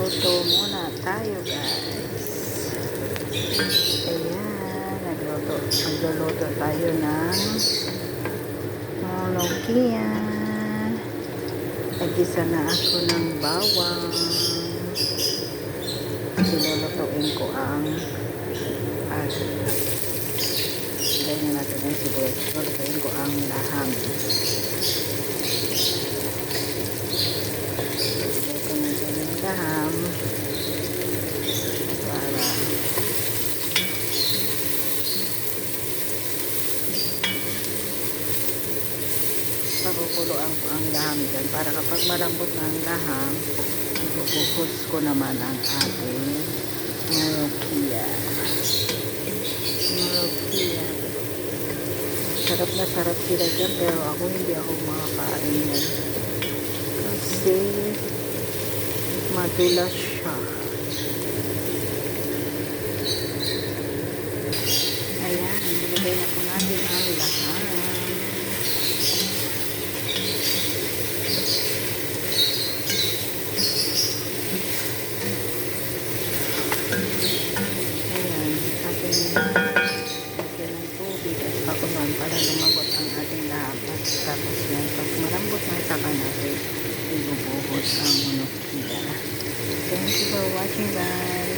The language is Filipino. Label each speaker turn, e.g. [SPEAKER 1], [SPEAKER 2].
[SPEAKER 1] Luto muna tayo, guys. Ayan, magluluto tayo ng lumpia. Nagisa na ako ng bawang. Silulutuin ko ang ganyan natin ang sibuyas. Silulutuin ko ang laham. Laham para pakukuloan ko ang laham dyan para kapag malambot na ang laham, ibubuhos ko naman ang ating lumpia. Sarap na sarap sila dyan, pero hindi ako makakain yan kasi madulas siya. Ayan, nilagay na po natin ang laham. Ayan, ating lagyan ng tubig at pakuloan para lumambot ang ating laham. At tapos yan, pag malambot na, saka natin ibubuhos ang lumpia. Thank you for watching, guys.